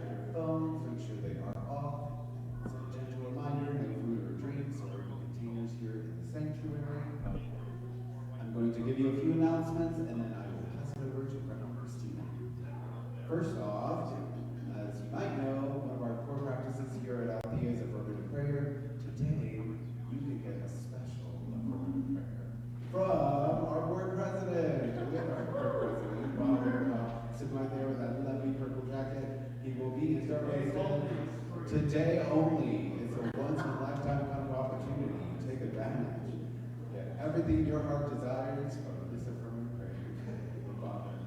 check your phones, make sure they are off. It's a gentle reminder, no food or drinks or containers here in the sanctuary. I'm going to give you a few announcements and then I will pass it over to Reverend Christina. First off, as you might know, one of our core practices here at ALTHEA is affirmative prayer. Today, you can get a special affirmative prayer from our board president. We have our board president, Father, sitting right there with that lovely purple jacket. He will be his today only. It's a once-in-a-lifetime kind of opportunity. Take advantage. Get everything your heart desires from this affirmative prayer. Father.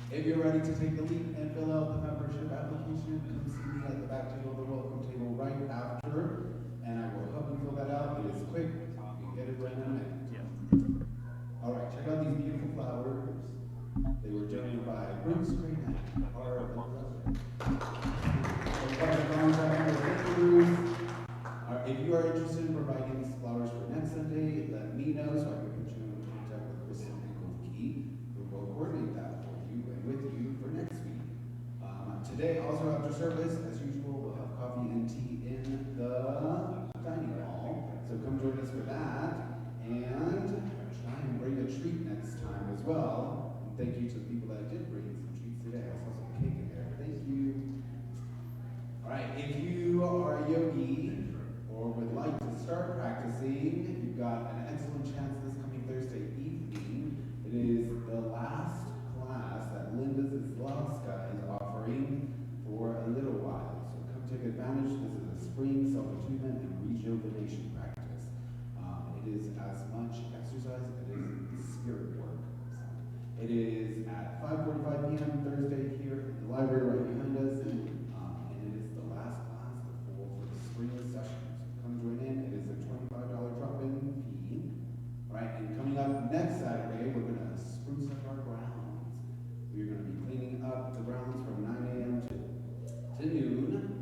If you're ready to take the leap and fill out the membership application, come see me at the back table, the welcome table right after, and I will help you fill that out. It is quick. You get it right in a minute. All right, check out these beautiful flowers. They were donated by Christina, our president. If you are interested in providing these flowers for next Sunday, let me know so I can put you in contact with Christina who will coordinate that for you and with you for next week. Today, also after service, as usual, we'll have coffee and tea in the dining hall. So come join us for that. And try and bring a treat next time as well. And thank you to the people that did bring some treats today. I saw some cake in there. Thank you. All right, if you are a yogi or would like to start practicing, you've got an excellent chance this coming Thursday evening. It is the last class that Linda Zaslowska is offering for a little while. So come take advantage. This is a spring self-attunement and rejuvenation practice. It is as much exercise as it is spirit work. So it is at 5:45 p.m. Thursday here in the library right behind us, and it is the last class for the spring session. So come join in. It is a $25 drop-in fee. All right, and coming up next Saturday, we're going to spruce up our grounds. We're going to be cleaning up the grounds from 9 a.m. to noon.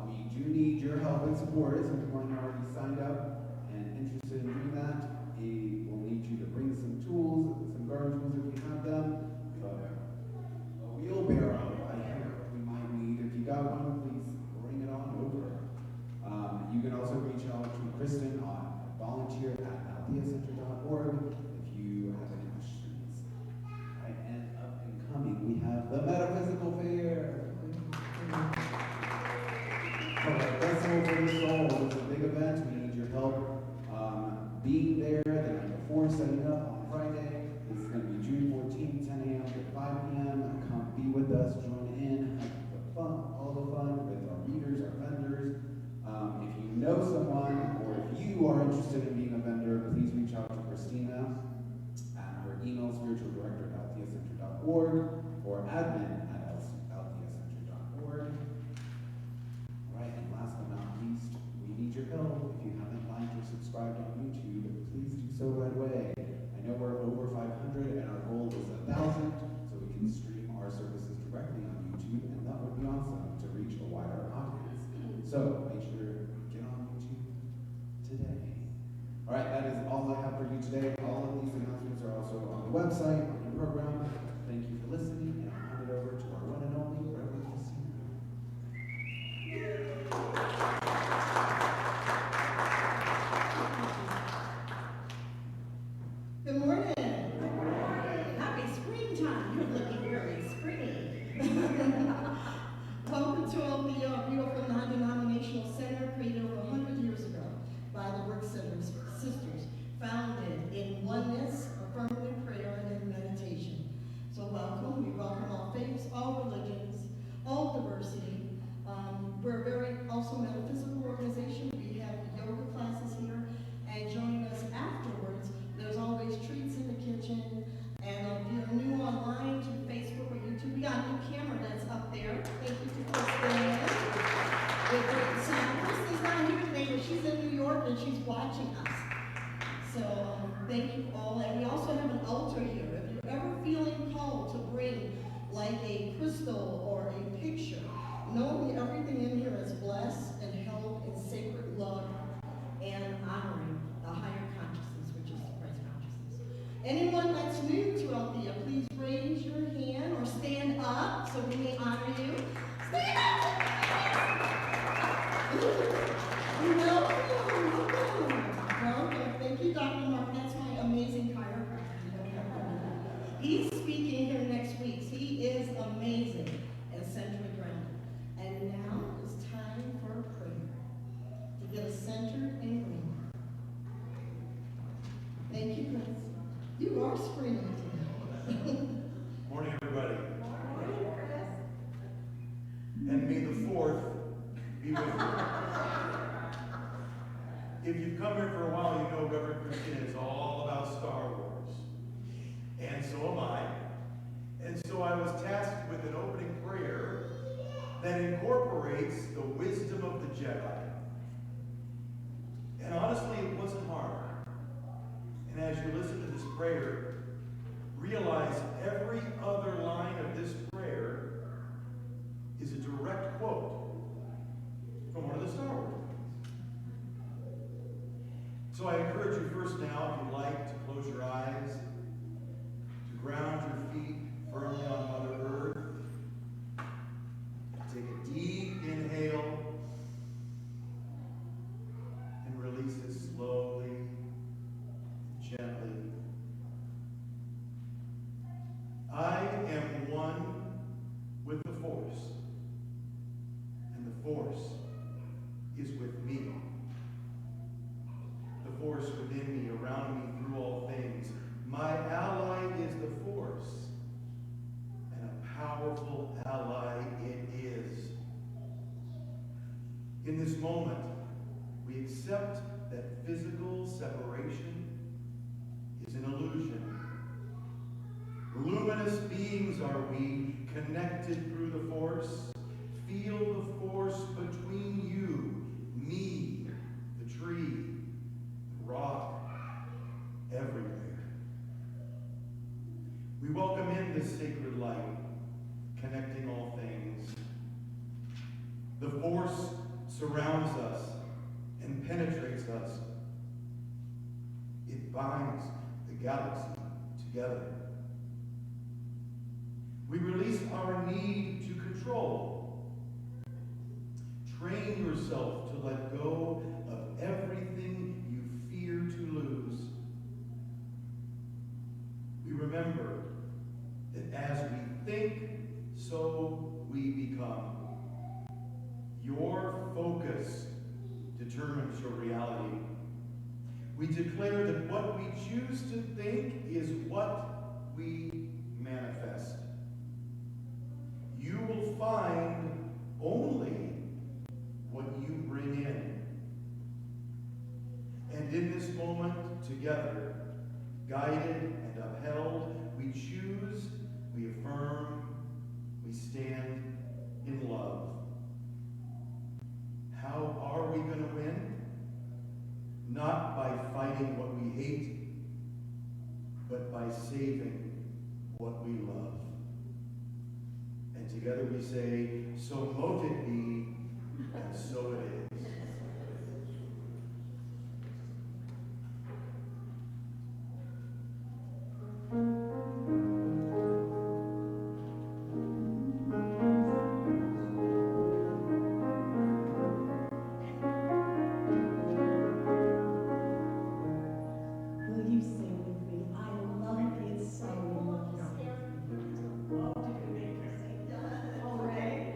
We do need your help and support. Some people are already signed up and interested in doing that. We'll need you to bring some tools, some garden tools if you have them. A wheelbarrow, I hear we might need. If you got one, please bring it on over. You can also reach out to Kristen on volunteer@altheacenter.org if you have any questions. All right, and up and coming, we have the Metaphysical Fair. Festival for the Soul is a big event. We need your help being there the night before, setting up on Friday. This is going to be June 14th, 10 a.m. to 5 p.m. Come be with us, join in, have the fun, all the fun with our readers, our vendors. If you know someone or if you are interested in being a vendor, please reach out to Christina at her email, spiritualdirector@altheacenter.org or admin@altheacenter.org. Right, and last but not least, we need your help. If you haven't liked or subscribed on YouTube, please do so right away. I know we're over 500 and our goal is 1,000, so we can stream our services directly on YouTube, and that would be awesome to reach a wider audience. So make sure to get on YouTube today. All right, that is all I have for you today. All of these announcements are also on the website, on the program. Thank you for listening, and I'll hand it over to our one and only Reverend Christina. Good morning. Happy springtime. You're looking very springy. Welcome to ALTHEA, we are from the Non-Denominational Center created over 100 years ago by the Work Center Sisters, founded in oneness, affirmative prayer, and in meditation. So welcome. We welcome all faiths, all religions, all diversity. We're a very also metaphysical organization. We have yoga classes here, and joining us afterwards, there's always treats in the kitchen. And if you're new online to Facebook or YouTube, we got a new camera that's up there. Thank you to Christina with the sound. Kristen's not here today, but she's in New York and she's watching us. So thank you all. And we also have an altar here. If you're ever feeling called to bring like a crystal or a picture, know that everything in here is blessed and held in sacred love and honoring the higher consciousness, which is the Christ consciousness. Anyone that's new to ALTHEA, please raise your hand or stand up so we may honor you. 4th be with you. If you've come here for a while, you know Reverend Christina is all about Star Wars. And so am I. And so I was tasked with an opening prayer that incorporates the wisdom of the Jedi. And honestly, it wasn't hard. And as you listen to this prayer, realize every other line of this prayer is a direct quote from one of the Star Wars movies. So I encourage you first now, if you'd like, to close your eyes, to ground your feet firmly on Mother Earth. Take a deep inhale and release it slowly, gently. I am one with the Force, and the Force is with me. The Force within me, around me, through all things. My ally is the Force, and a powerful ally it is. In this moment, we accept that physical separation is an illusion. Luminous beings are we, connected through the Force. Feel the Force between you, me, the tree, the rock, everywhere. We welcome in this sacred light, connecting all things. The Force surrounds us and penetrates us. It binds the galaxy together. We release our need to control. Train yourself to let go of everything you fear to lose. We remember that as we think, so we become. Your focus determines your reality. We declare that what we choose to think is what we manifest. You will find only what you bring in. And in this moment, together, guided and upheld, we choose, we affirm, we stand in love. How are we going to win? Not by fighting what we hate, but by saving what we love. And together we say, so mote it be, and so it is. Will you sing with me? I love it so much. All right.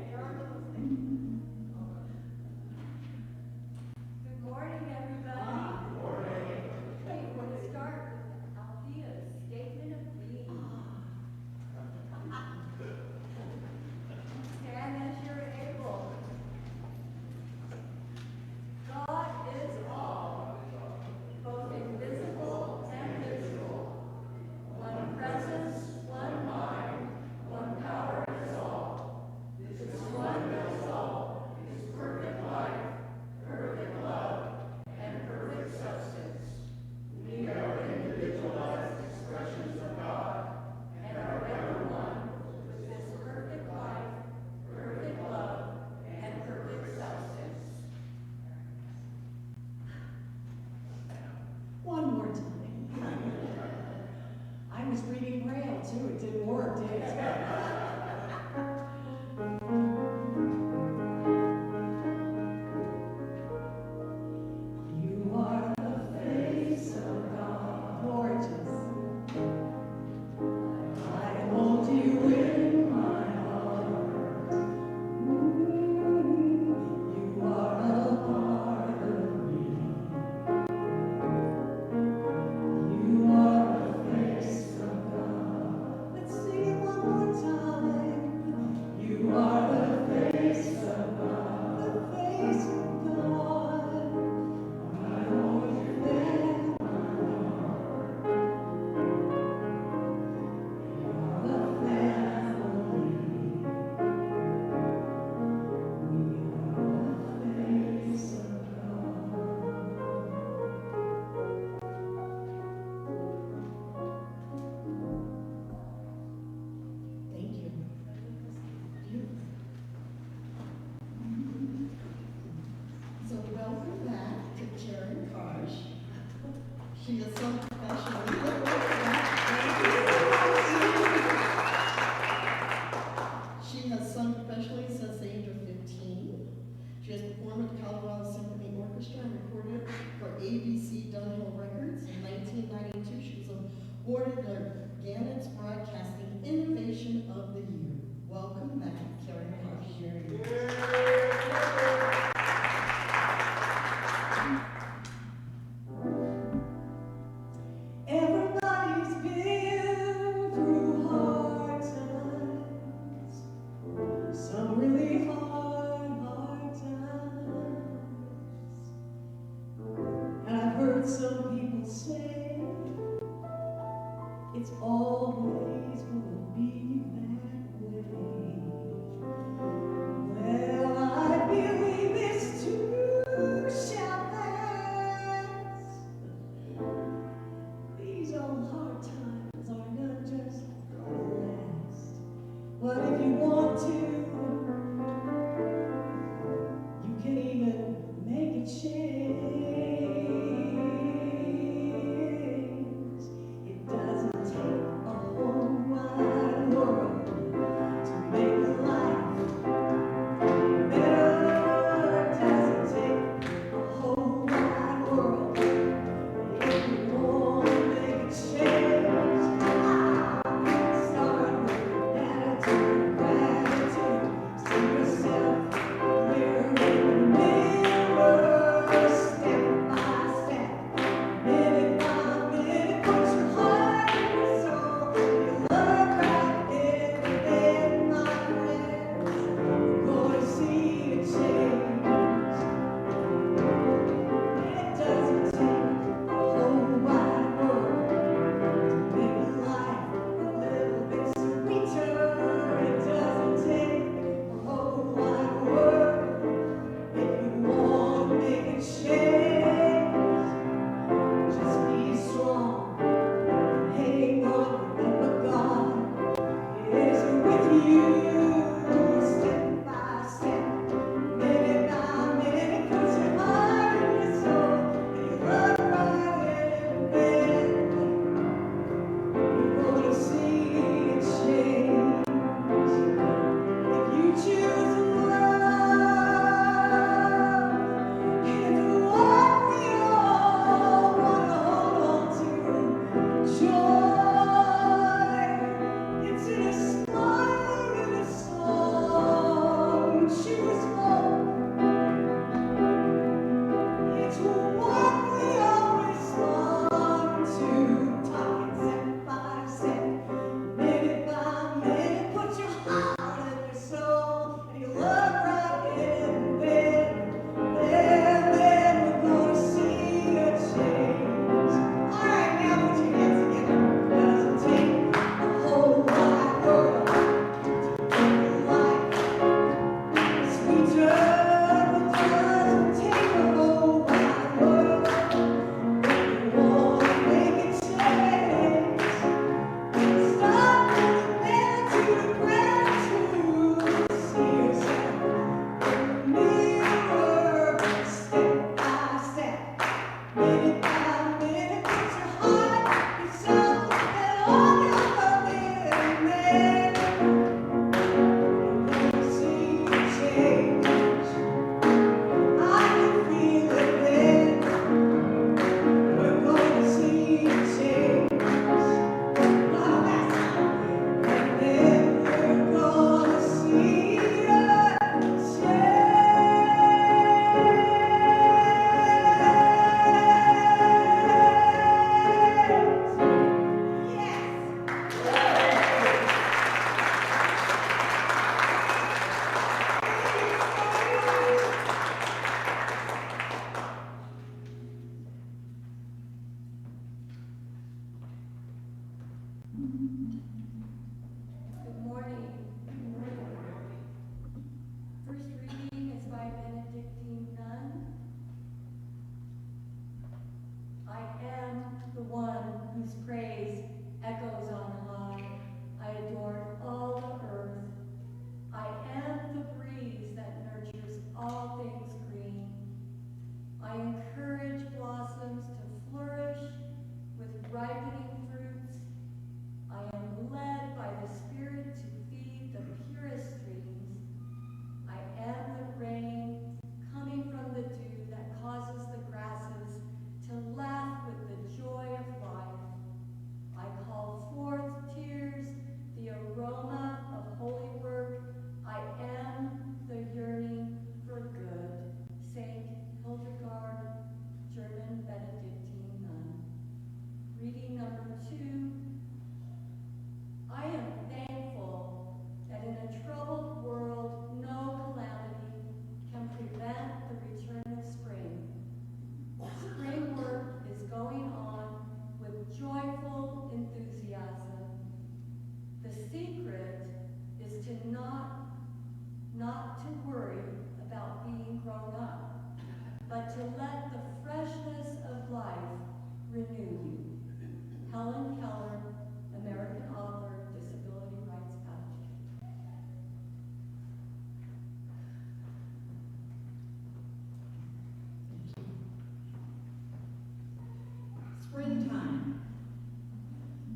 Springtime.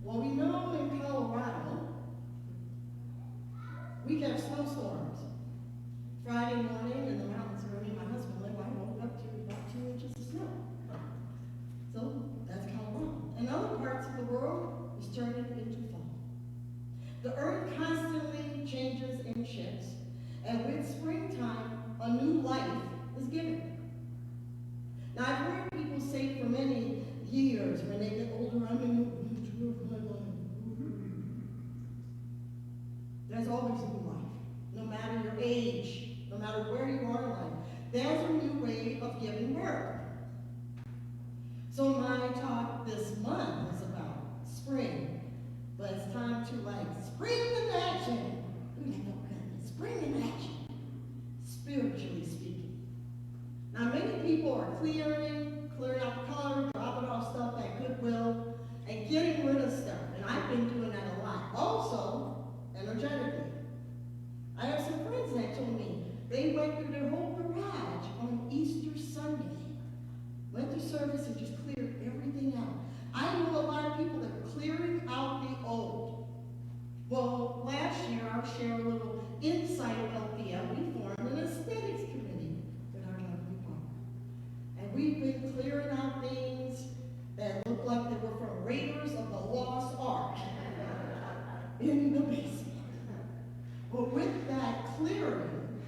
Well, we know in Colorado, we have snowstorms. Friday morning in the mountains where me and my husband live, I woke up to about 2 inches of snow. So that's Colorado. In other parts of the world, it's turning into fall. The earth constantly changes and shifts, and with springtime, a new life is given. Now, I've heard people say for many years, when they get older, I'm in the winter of my life. There's always a new life, no matter your age, no matter where you are in life. There's a new way of giving birth. So my talk this month is about spring, but it's time to spring in action. Spring in action, spiritually speaking. Now many people are clearing out color, dropping off stuff at Goodwill, and getting rid of stuff. And I've been doing that a lot. Also, energetically. I have some friends that told me they went through their whole garage on Easter Sunday. Went through service and just cleared everything out. I know a lot of people that are clearing out the old. Well, last year, I'll share a little insight of ALTHEA. We formed an aesthetics committee with our lovely partner. And we've been clearing out things that look like they were from Raiders of the Lost Ark in the basement. But with that clearing,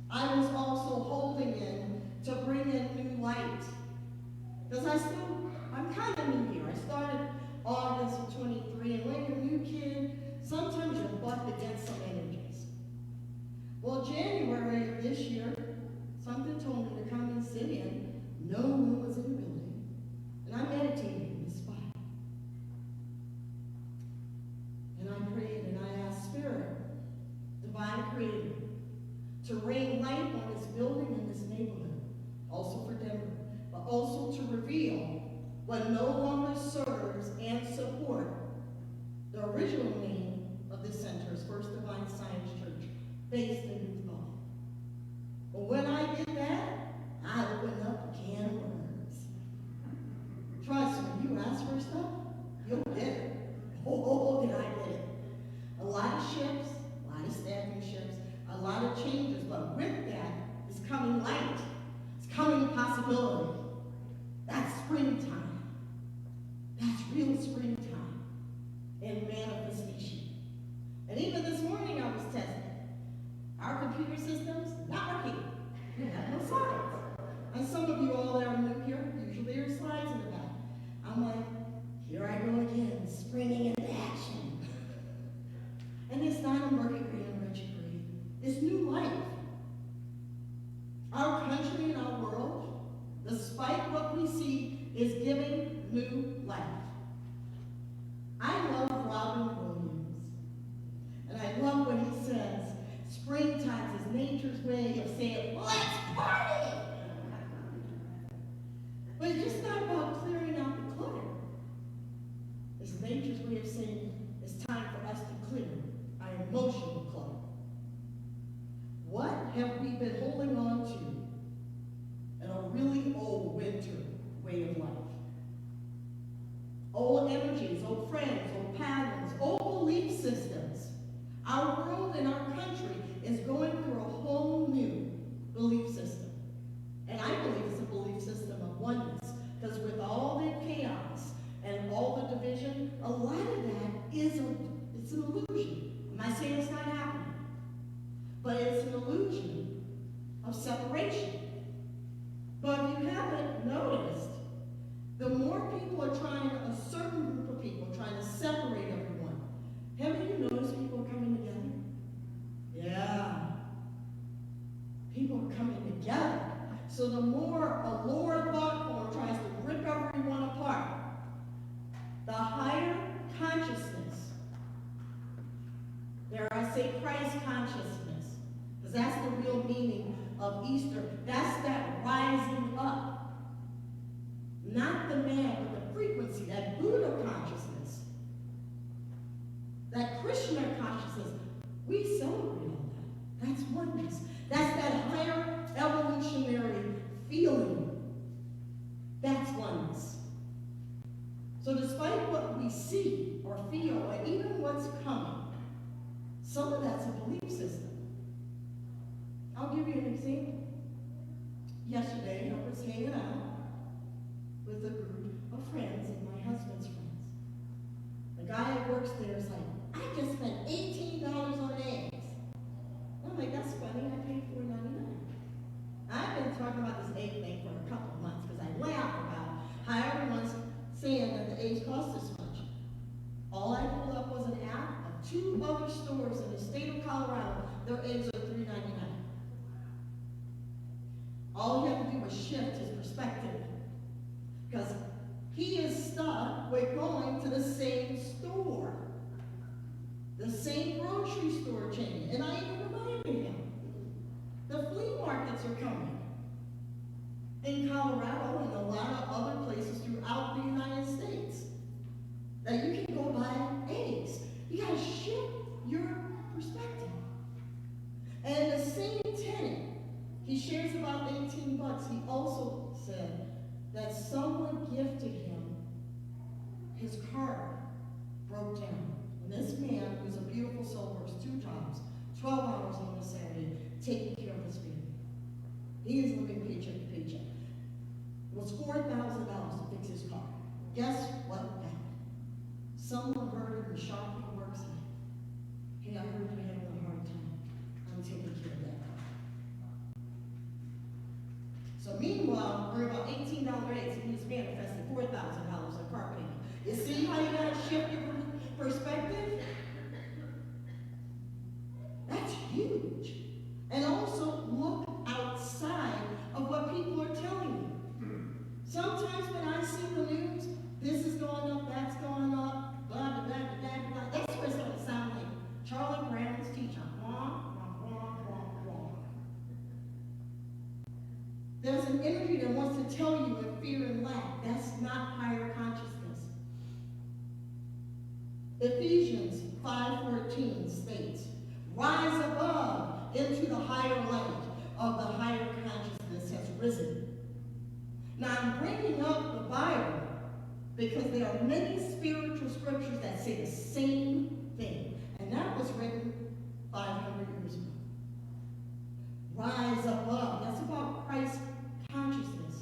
I was also holding in to bring in new light. Because I'm kind of new here. I started August of 23, and when you're a new kid, sometimes you're bucked against some energies. Well, January of this year, something told me to come and sit in. No one was in the building. And I meditated in this spot. And I prayed and I asked Spirit, Divine Creator, to rain light is giving new life. I love Robin Williams, and I love what he says. Springtime is nature's way of saying, let's party! But it's just not about clearing out the clutter. It's nature's way of saying it's time for us to clear our emotional clutter. What have we been holding on to in a really old winter way of life? Old energies, old friends, old patterns, old belief systems. Our world and our country is going through a whole new belief system. And I believe it's a belief system of oneness, because with all the chaos and all the division, a lot of that is it's an illusion. I'm not saying it's not happening, but it's an illusion of separation. But if you haven't noticed, the more people are trying, a certain group of people are trying to separate everyone. Haven't you noticed people are coming together? Yeah. People are coming together. So the more a lower thought form tries to rip everyone apart, the higher consciousness, dare I say Christ consciousness, because that's the real meaning of Easter. That's that rising up. Not the man, but the frequency, that Buddha consciousness, that Krishna consciousness. We celebrate all that. That's oneness. That's that higher evolutionary feeling. That's oneness. So despite what we see or feel, or even what's coming, some of that's a belief system. I'll give you an example. Yesterday, I was hanging out with a group of friends and my husband's friends. The guy that works there is like, I just spent $18 on eggs. I'm like, that's funny, I paid $4.99. I've been talking about this egg thing for a couple of months because I laugh about how everyone's saying that the eggs cost this much. All I pulled up was an app of 2 other stores in the state of Colorado. Their eggs are $3.99. All he had to do was shift his perspective, because he is stuck with going to the same store, the same grocery store chain. And I even reminded him, the flea markets are coming in Colorado and a lot of other places throughout the United States that you can go buy eggs. You gotta shift your perspective. And the same tenant, he shares about $18. He also said that someone gifted him his card broke down. And this man, who's a beautiful soul, works 2 jobs, 12 hours on a Saturday, taking care of his family. He is living paycheck to paycheck. It was $4,000 to fix his car. Guess what happened? Someone heard him shopping work said, hey, I heard you're having a hard time. I'm taking care of that car. So meanwhile, we're about $18 eggs, and he's manifesting $4,000 in car payment. You see how you gotta shift your perspective? That's huge. And also look outside of what people are telling you. Sometimes when I see the news, this is going up, that's going up, blah, blah, blah, blah, blah. That's what it's going to sound like. Charlie Brown's teacher. There's an energy that wants to tell you in fear and lack. That's not higher consciousness. Ephesians 5:14 states, rise above into the higher light of the higher consciousness has risen. Now I'm bringing up the Bible because there are many spiritual scriptures that say the same thing. And that was written 500 years ago. Rise above. That's about Christ consciousness.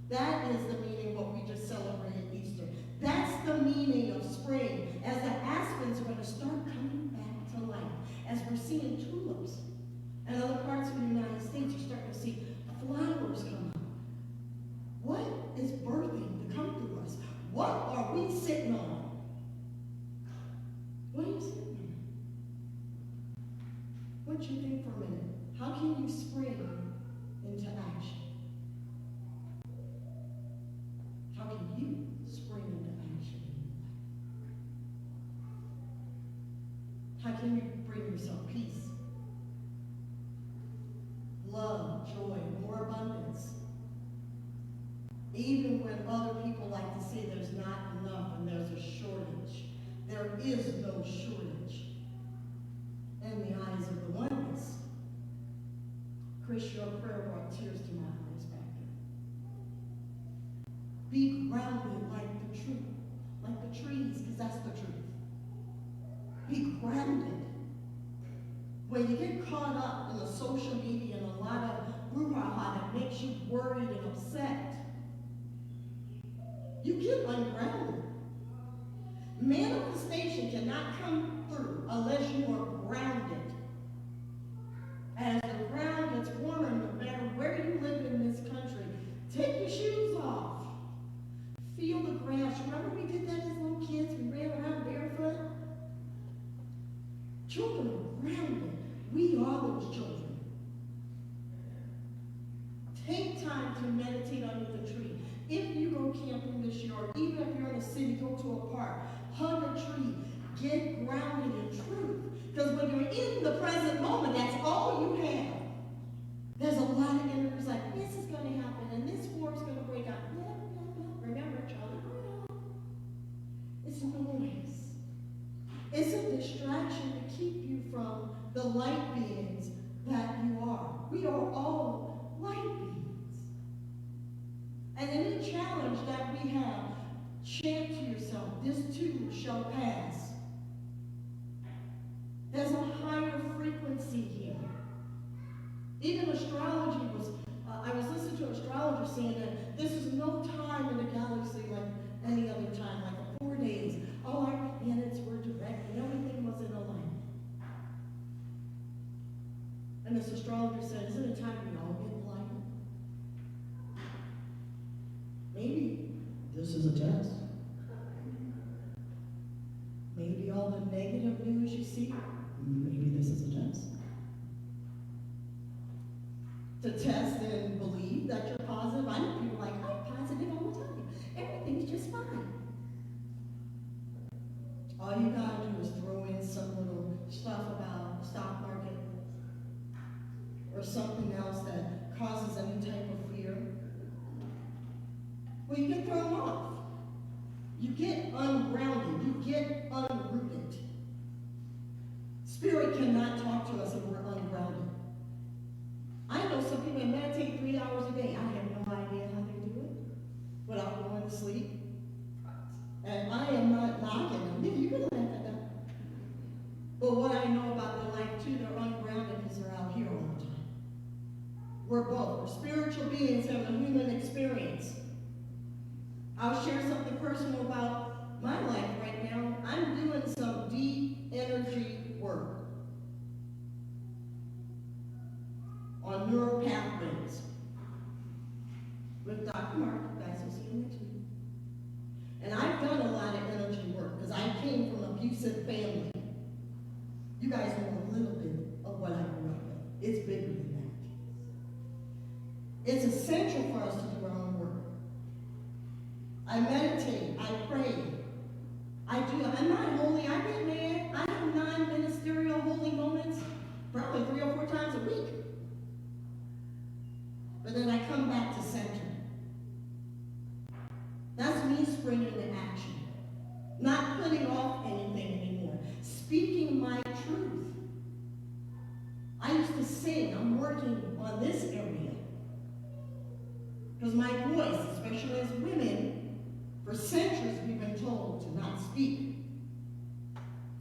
That is the meaning of what we just celebrated Easter. That's the meaning of spring, as the aspens are going to start coming back to life. As we're seeing tulips and other parts of the United States, you're starting to see flowers come up. What is birthing to come through us? What are we sitting on? What are you sitting on? What you think for a minute? How can you spring joy, more abundance. Even when other people like to say there's not enough and there's a shortage, there is no shortage in the eyes of the oneness. Chris, your prayer brought tears to my eyes back there. Be grounded like the truth, like the trees, because that's the truth. Be grounded. When you get caught up in the social media and a lot of brouhaha that makes you worried and upset, you get ungrounded. Manifestation cannot come through unless you are grounded. As the ground gets warmer, no matter where you live in this country, take your shoes off. Feel the grass. Remember we did that as little kids? We ran around barefoot. Children are grounded. We are those children. Take time to meditate under the tree. If you go camping this year, or even if you're in a city, go to a park, hug a tree, get grounded in truth. Because when you're in the present moment, that's all you have. There's a lot of energies like, this is going to happen, and this war is going to break out. Remember, Charlie Brown. It's noise. It's a distraction to keep you from the light beings that you are. We are all light beings. And any challenge that we have, chant to yourself, this too shall pass. There's a higher frequency here. Even astrology was, I was listening to an astrologer saying that this is no time in the galaxy like any other time, like 4 days. All our planets were direct and everything was in alignment. And this astrologer said, isn't it time we all get in alignment? Maybe this is a test. Maybe all the negative news you see, maybe this is a test. To test and believe that you're positive. I know people like, I'm positive all the time. Everything's just fine. All you gotta do is throw in some little stuff about the stock market or something else that causes any type of fear. Well, you get thrown off. You get ungrounded. You get unrooted. Spirit cannot talk to us if we're ungrounded. I know some people that meditate 3 hours a day. I have no idea how they do it without going to sleep. And I am not knocking them. Yeah, you can laugh at that. But what I know about their life too, they're ungrounded because they're out here all the time. We're both. We're spiritual beings having a human experience. I'll share something personal about my life right now. I'm doing some deep energy work on neural pathways with Dr. Mark. You guys will see him next week. And I've done a lot of energy work because I came from an abusive family. You guys know a little bit of what I grew up with. It's bigger than that. It's essential for us to do our own work. I meditate, I pray. I'm not holy, I get mad. I have non-ministerial holy moments probably 3 or 4 times a week. But then I come back to center. That's me springing into action. Not putting off anything anymore. Speaking my truth. I used to sing. I'm working on this area. Because my voice, especially as women, for centuries we've been told to not speak,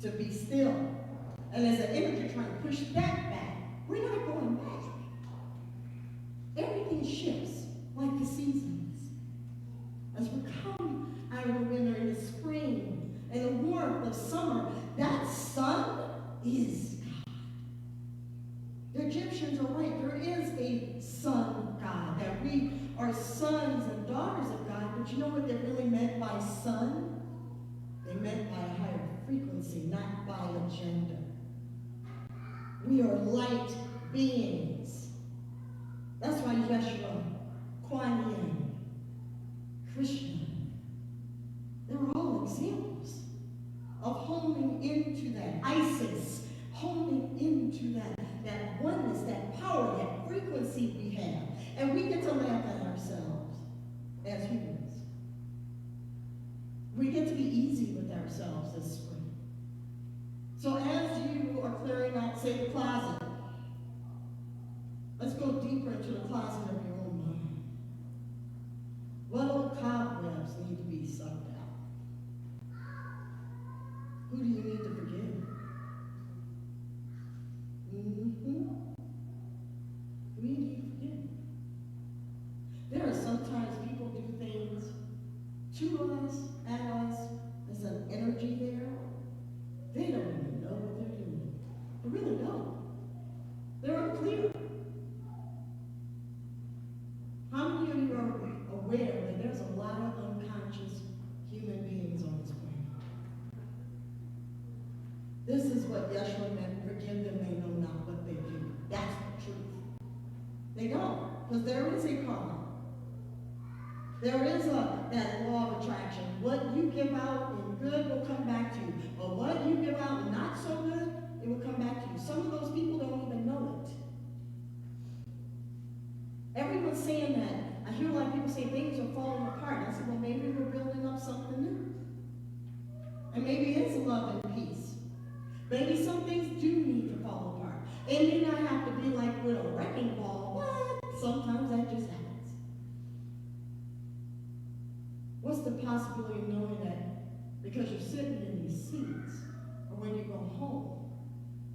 to be still. And as an energy trying to push that back, we're not going back. Everything shifts like the seasons. As we come out of the winter in the spring and the warmth of summer, that sun is God. The Egyptians are right. There is a sun God, that we are sons and daughters of God, but you know what they really meant by sun? They meant by a higher frequency, not by agenda. We are light beings. That's why Yeshua, Kuan Yin, Krishna, they're all examples of homing into that. Isis, homing into that oneness, that power, that frequency we be easy with ourselves this spring. So as you are clearing out, say, the closet, let's go deeper into the closet of your own mind. What old cobwebs need to be sucked out? Who do you need to forgive? Who do you forgive? There are sometimes people do things to us, at us, there's an energy there. They don't even know what they're doing. They really don't. They're unclear. How many of you are aware that there's a lot of unconscious human beings on this planet? This is what Yeshua meant, forgive them, they know not what they do. That's the truth. They don't, because there is a karma. There is that law of attraction. What you give out in good will come back to you. But what you give out not so good, it will come back to you. Some of those people don't even know it. Everyone's saying that. I hear a lot of people say things are falling apart. I said, well, maybe we're building up something new. And maybe it's love and peace. Maybe some things do need to fall apart. It may not have to be like with a wrecking ball. What? Sometimes that just happens. What's the possibility of knowing that because you're sitting in these seats, or when you go home,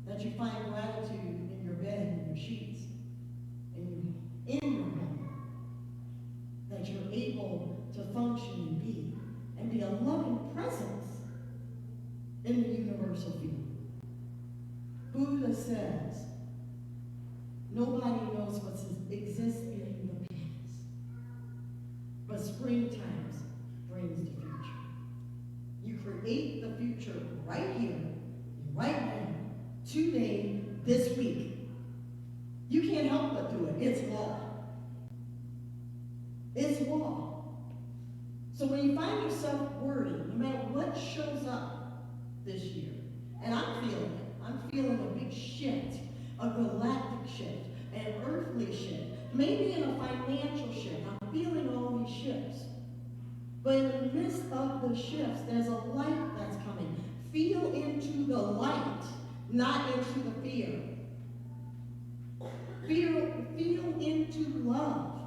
that you find gratitude in your bed and your sheets, and in your home, that you're able to function and be a loving presence in the universal field? Buddha says, nobody knows what exists in the past, but springtime brings the future. You create the future right here, right now, today, this week. You can't help but do it. It's law. It's law. So when you find yourself worried, no matter what shows up this year, and I'm feeling it. I'm feeling a big shift, a galactic shift, an earthly shift, maybe in a financial shift. I'm feeling all these shifts. But in the midst of the shifts, there's a light that's coming. Feel into the light, not into the fear. Feel into love.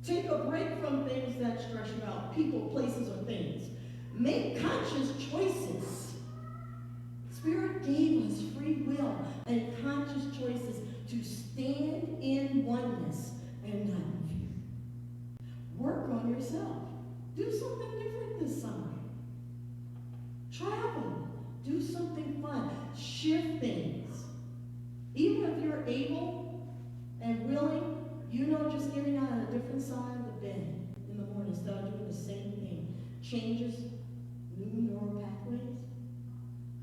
Take a break from things that stress you out, people, places, or things. Make conscious choices. Spirit gave us free will and conscious choices to stand in oneness and not in fear. Work on yourself. Do something different this summer. Travel. Do something fun. Shift things. Even if you're able and willing, just getting out on a different side of the bed in the morning instead of doing the same thing changes new neural pathways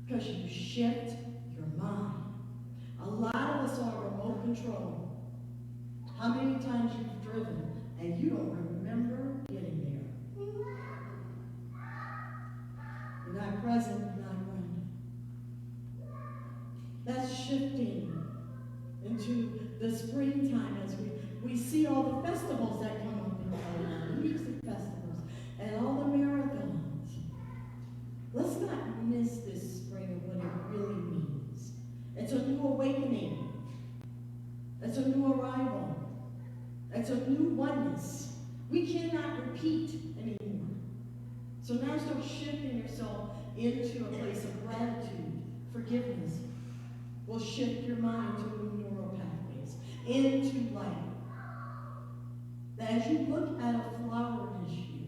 because you shift your mind. A lot of us are remote control. How many times you've driven and you don't remember getting there? You're not present, you're not running. That's shifting into the springtime as we see all the festivals that come up in Colorado, the music festivals, and all the marathons. Let's not miss this spring of what it really means. It's a new awakening. It's a new arrival. It's a new oneness. We cannot repeat anymore. So now start shifting yourself into a place of gratitude, forgiveness. Will shift your mind to new neural pathways, into light. That as you look at a flower this year,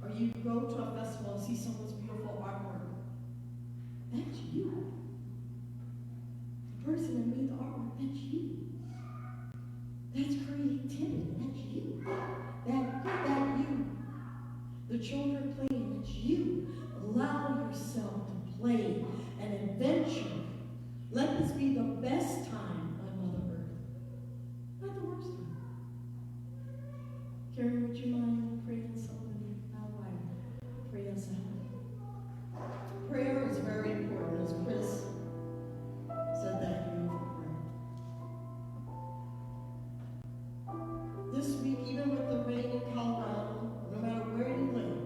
or you go to a festival and see someone's beautiful artwork, that's you. The person that made the artwork, that's you. That's creativity, that's you. That you. The children playing, that's you. Allow yourself to play an adventure. Let this be the best time on Mother Earth, not the worst time. Karen, would you mind praying somebody out loud? Pray us out. Prayer is very important, as Chris said that beautiful prayer. This week, even with the rain in Colorado, no matter where you live,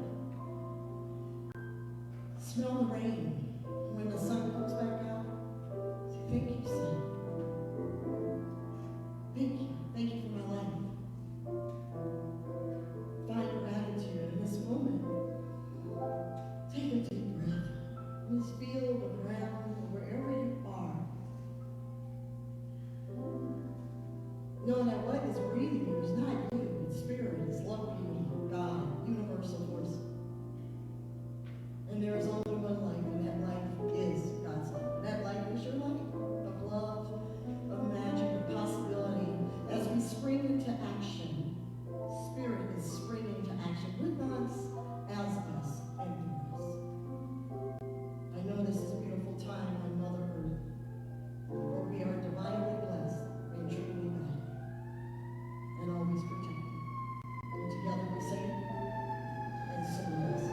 knowing that what is breathing you is not you, it's spirit, it's love, beauty, God, universal force. And there is only one life, and that life is God's life. That life is your life of love, of magic, of possibility. As we spring into action, spirit is springing into action with us, as us, and through us. I know this is a beautiful time on Mother Earth, where we are divinely blessed and truly guided, and always protected. And together we say, and so it is.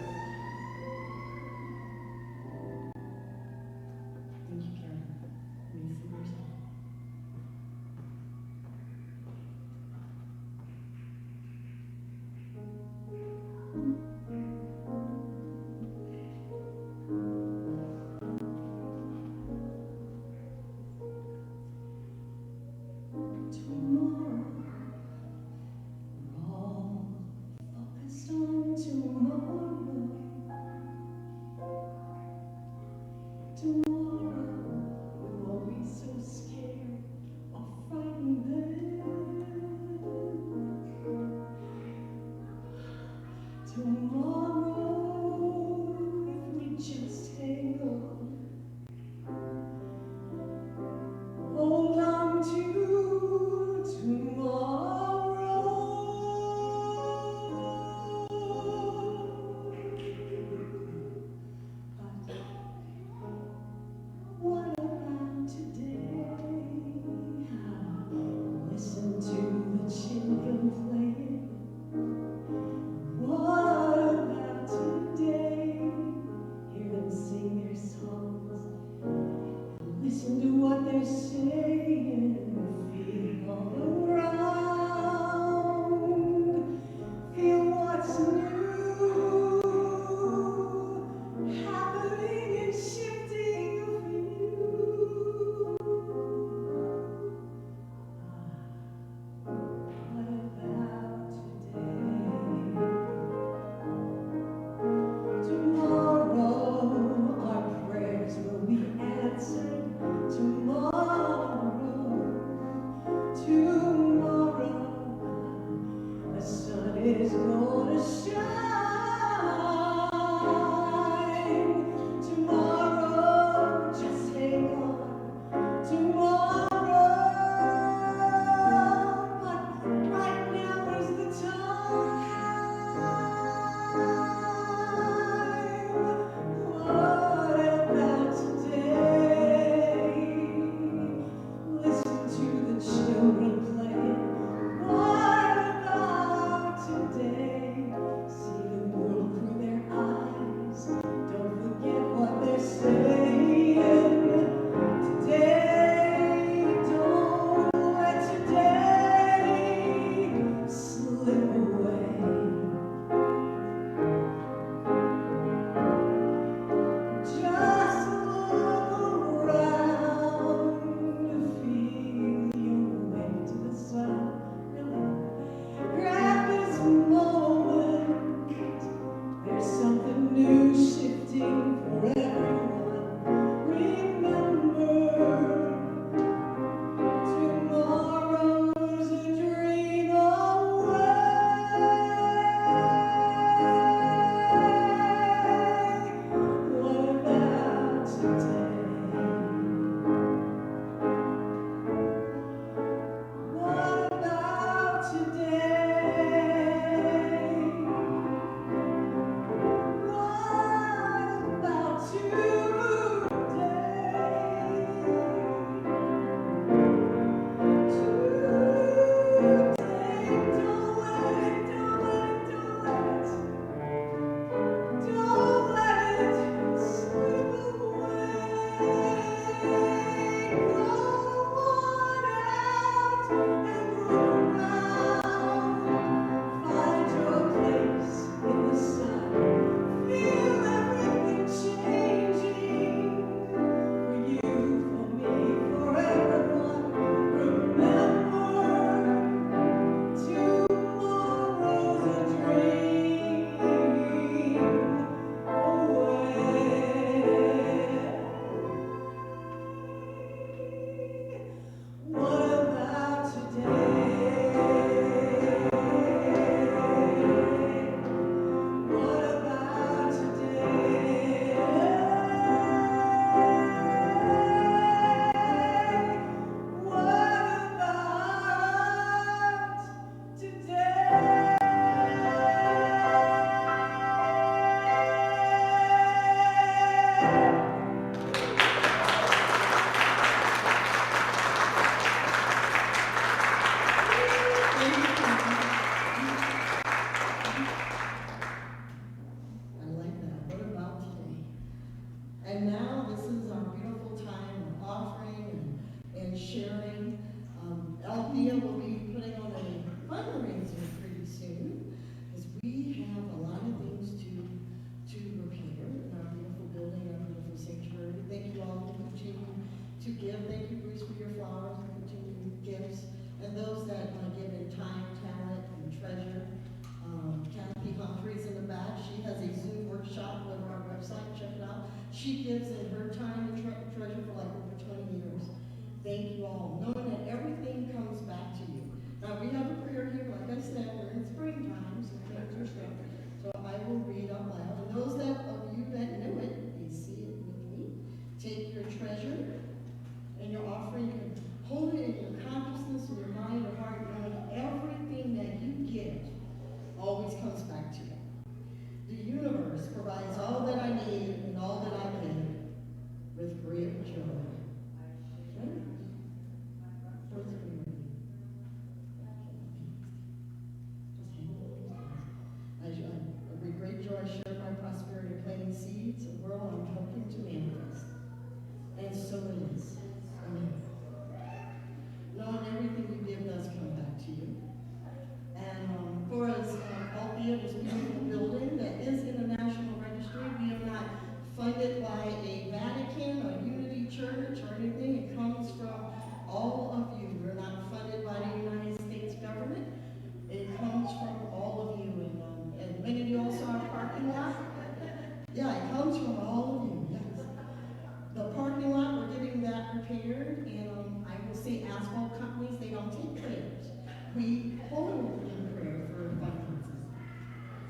we hold in prayer for finances,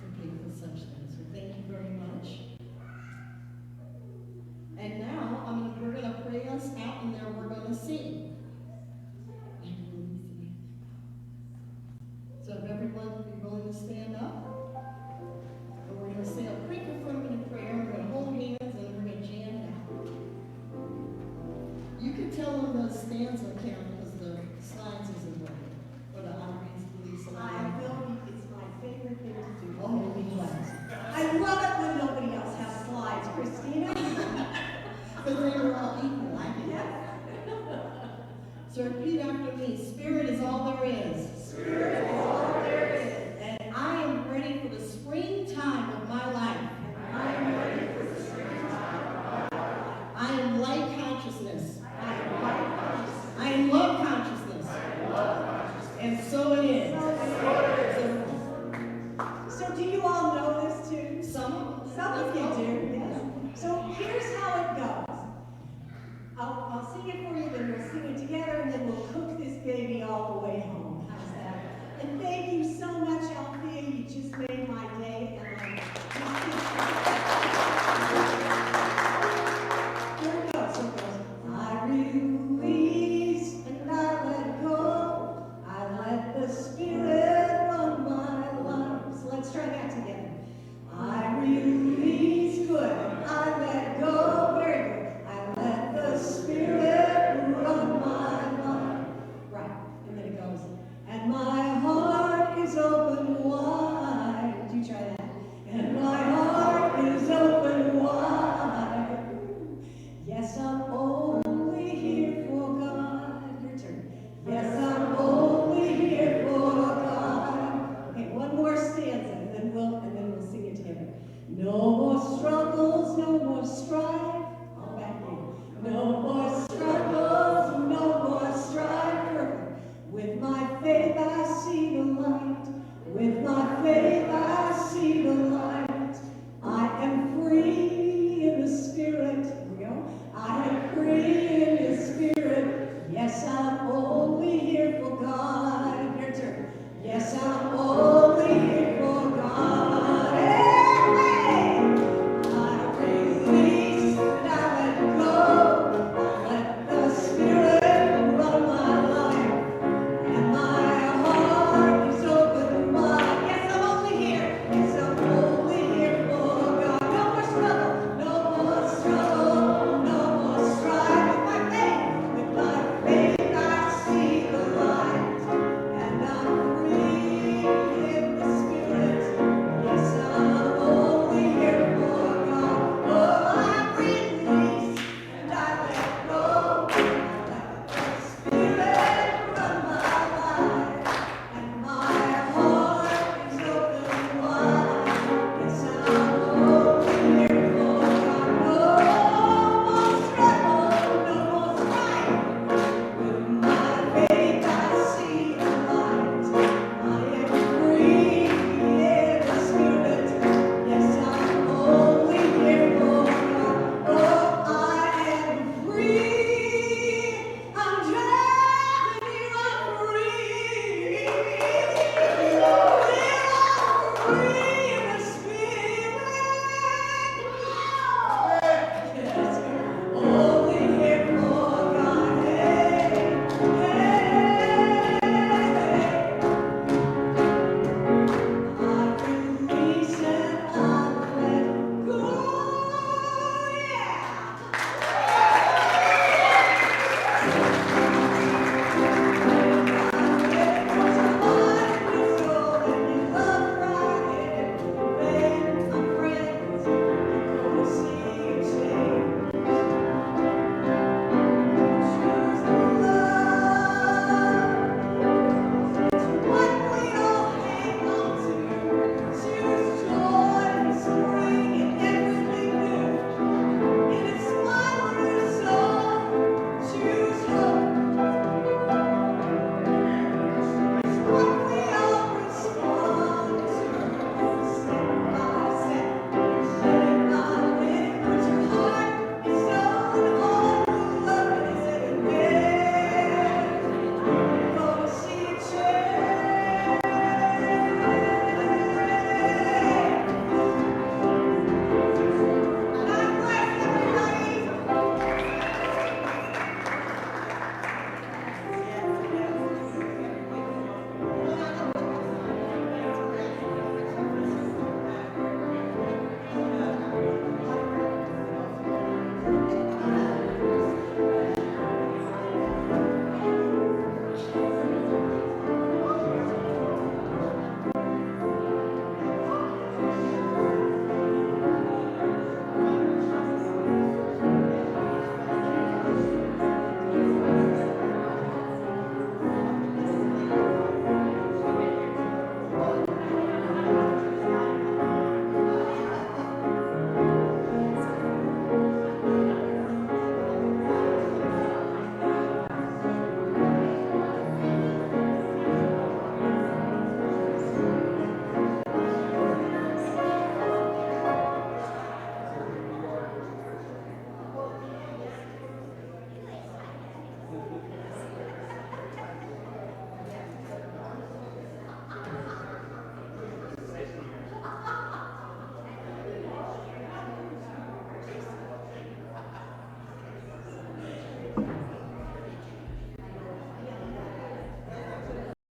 to pay for such things. So thank you very much. And now, we're going to pray us out, and then we're going to sing. So if everyone be willing to stand up, and we're going to say a quick affirmative prayer. We're going to hold hands, and we're going to jam out. You can tell them the stanza count because the slides isn't working. Or the outreach release. I will. It's my favorite thing to do. Oh, be blessed. I love it when nobody else has slides, Christina. Because they were all equal, I get it. So repeat after me. Spirit is all there is. Spirit is all there is. And I am ready for the springtime of my life. And I am ready for the springtime of my life. I am light consciousness. I am light consciousness. I am love consciousness. I am love consciousness. And so it is. So do you all know this too? Some Some of you do, yes. So here's how it goes. I'll sing it for you, then we'll sing it together, and then we'll cook this baby all the way home. How's that? And thank you so much, Althea. You just made my day. And here we go. So it goes. I release and I let go. I let the Spirit run my life. So let's try that together. I release, good. I let go, very good. I let the Spirit run my life. Right, and then it goes. And my heart is open wide. Do you try that? And my heart is open wide. Yes, I'm only here for God. Your turn. Yes, I'm only here for God. Okay, one more stanza, and then we'll sing it together. No more struggles, no more strife. I'll back you. No more struggles, no more strife. Perfect. With my faith I see the light. With my faith I